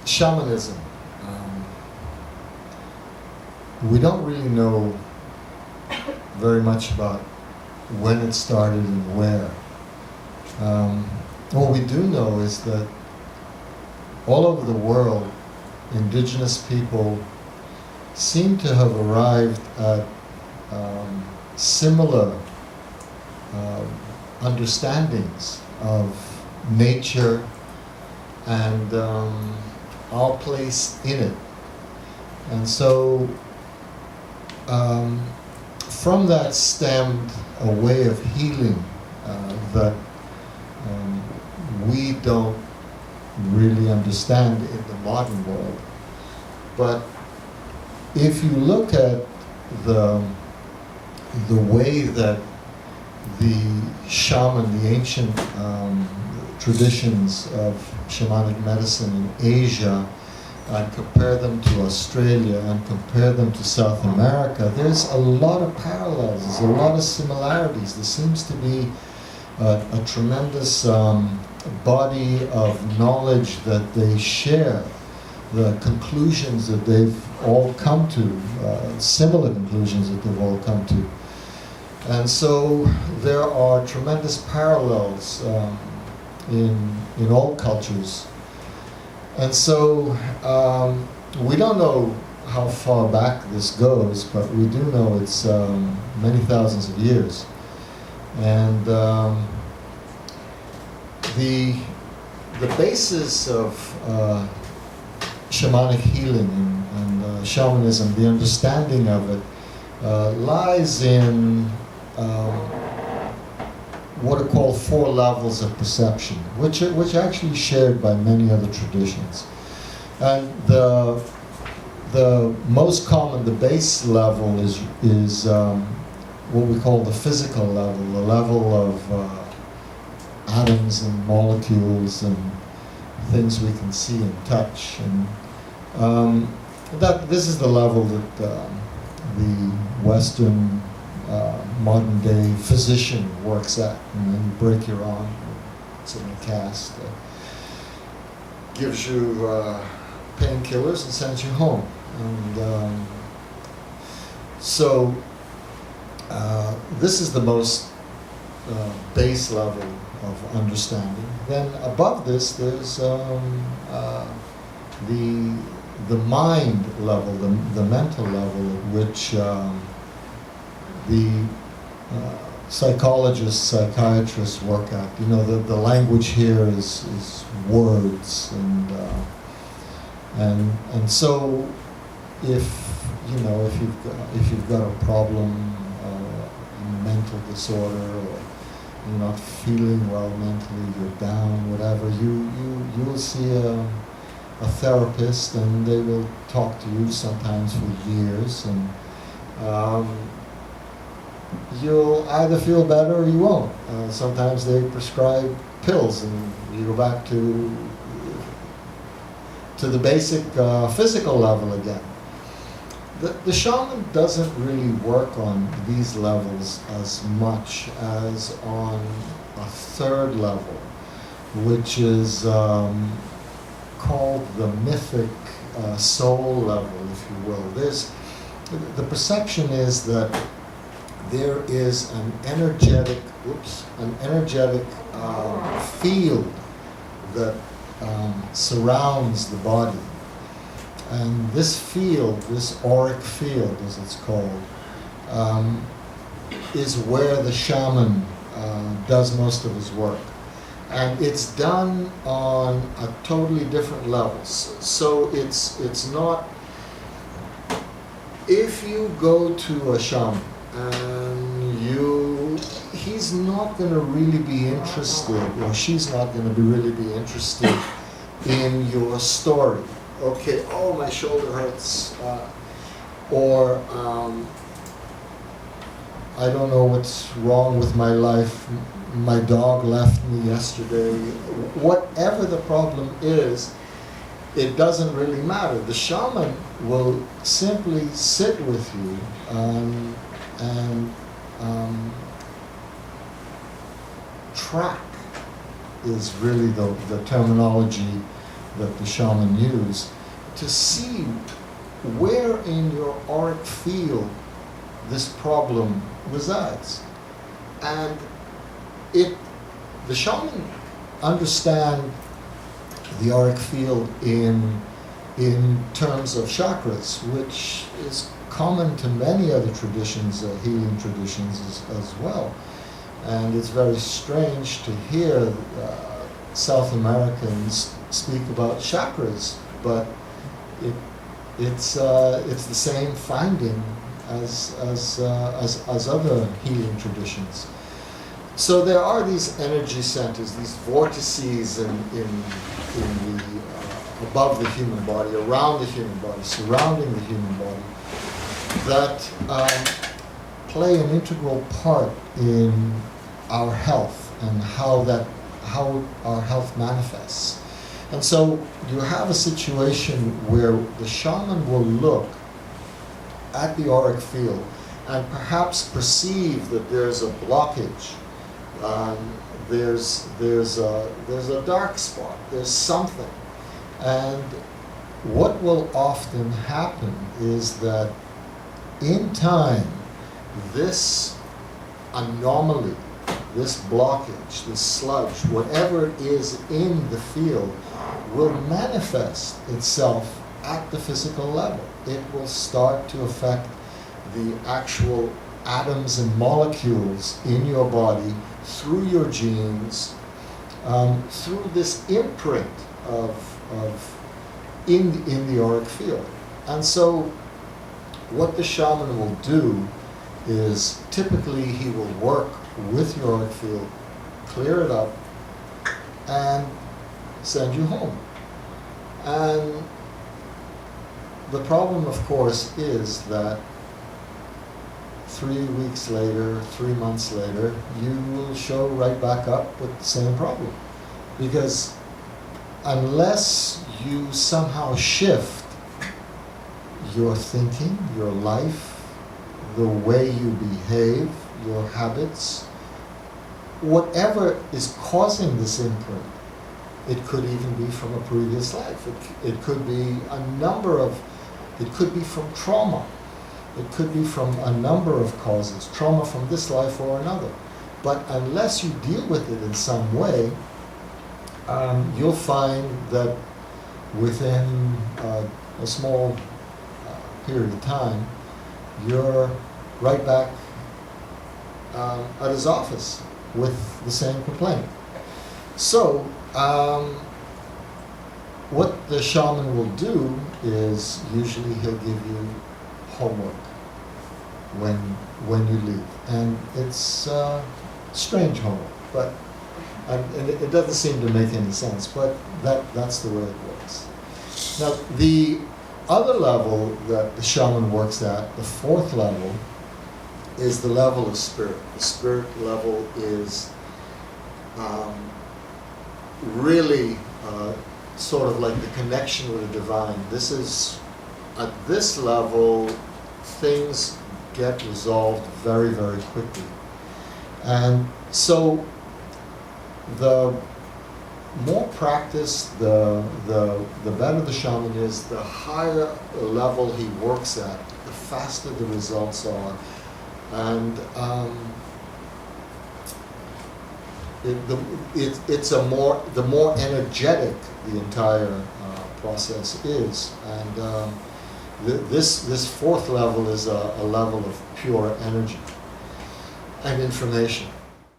shamanism. We don't really know very much about when it started and where. What we do know is that all over the world, indigenous people seem to have arrived at similar understandings of nature and our place in it. And so from that stemmed a way of healing that we don't really understand in the modern world. But if you look at the way that the shaman, the ancient traditions of shamanic medicine in Asia, and compare them to Australia and compare them to South America, there's a lot of parallels, there's a lot of similarities. There seems to be a tremendous body of knowledge that they share, the conclusions that they've all come to, similar conclusions that they've all come to. And so there are tremendous parallels in all cultures. And so we don't know how far back this goes, but we do know it's many thousands of years. And the basis of shamanic healing and shamanism, the understanding of it, lies in what are called 4 levels of perception, which are actually shared by many other traditions. And the most common, the base level, is what we call the physical level, the level of atoms and molecules and things we can see and touch. And this is the level that the Western modern day physician works at. And then you break your arm, it's in a cast, gives you painkillers and sends you home. And so this is the most base level of understanding. Then above this, there's the mind level, the mental level at which the psychologists, psychiatrists work at. You know, the language here is words, and so if you've got a problem, a mental disorder, or you're not feeling well mentally, you're down, whatever, you will see a therapist, and they will talk to you sometimes for years, and you'll either feel better or you won't. Sometimes they prescribe pills, and you go back to the basic physical level again. The shaman doesn't really work on these levels as much as on a 3rd level, which is called the mythic soul level, if you will. The perception is that there is an energetic field that surrounds the body. And this field, this auric field as it's called, is where the shaman does most of his work. And it's done on a totally different level. So it's not, if you go to a shaman and he's not going to really be interested, or she's not going to really be interested in your story. Okay, oh, my shoulder hurts, or I don't know what's wrong with my life, my dog left me yesterday. Whatever the problem is, it doesn't really matter. The shaman will simply sit with you and track is really the terminology that the shaman used to see where in your auric field this problem resides. And the shaman understand the auric field in terms of chakras, which is common to many other traditions, healing traditions as well. And it's very strange to hear South Americans speak about chakras, but it's the same finding as other healing traditions. So there are these energy centers, these vortices in the above the human body, around the human body, surrounding the human body, that play an integral part in our health and how our health manifests. And so you have a situation where the shaman will look at the auric field and perhaps perceive that there's a blockage, there's a dark spot, there's something. And what will often happen is that in time, this anomaly, this blockage, this sludge, whatever it is in the field, will manifest itself at the physical level. It will start to affect the actual atoms and molecules in your body through your genes, through this imprint in the auric field. And so what the shaman will do is typically he will work with your auric field, clear it up, and send you home. And the problem, of course, is that 3 weeks later, 3 months later, you will show right back up with the same problem. Because unless you somehow shift your thinking, your life, the way you behave, your habits, whatever is causing this imprint, it could even be from a previous life. It could be it could be from trauma. It could be from a number of causes, trauma from this life or another. But unless you deal with it in some way, you'll find that within a small period of time, you're right back at his office with the same complaint. So, what the shaman will do is usually he'll give you homework when you leave, and it's strange homework, but and it doesn't seem to make any sense, but that's the way it works. Now, the other level that the shaman works at, the fourth level, is the level of spirit. The spirit level is really sort of like the connection with the divine. This is, at this level, things get resolved very, very quickly. And so the more practiced, the better the shaman is, the higher level he works at, the faster the results are. And the more energetic the entire process is. And this fourth level is a level of pure energy and information.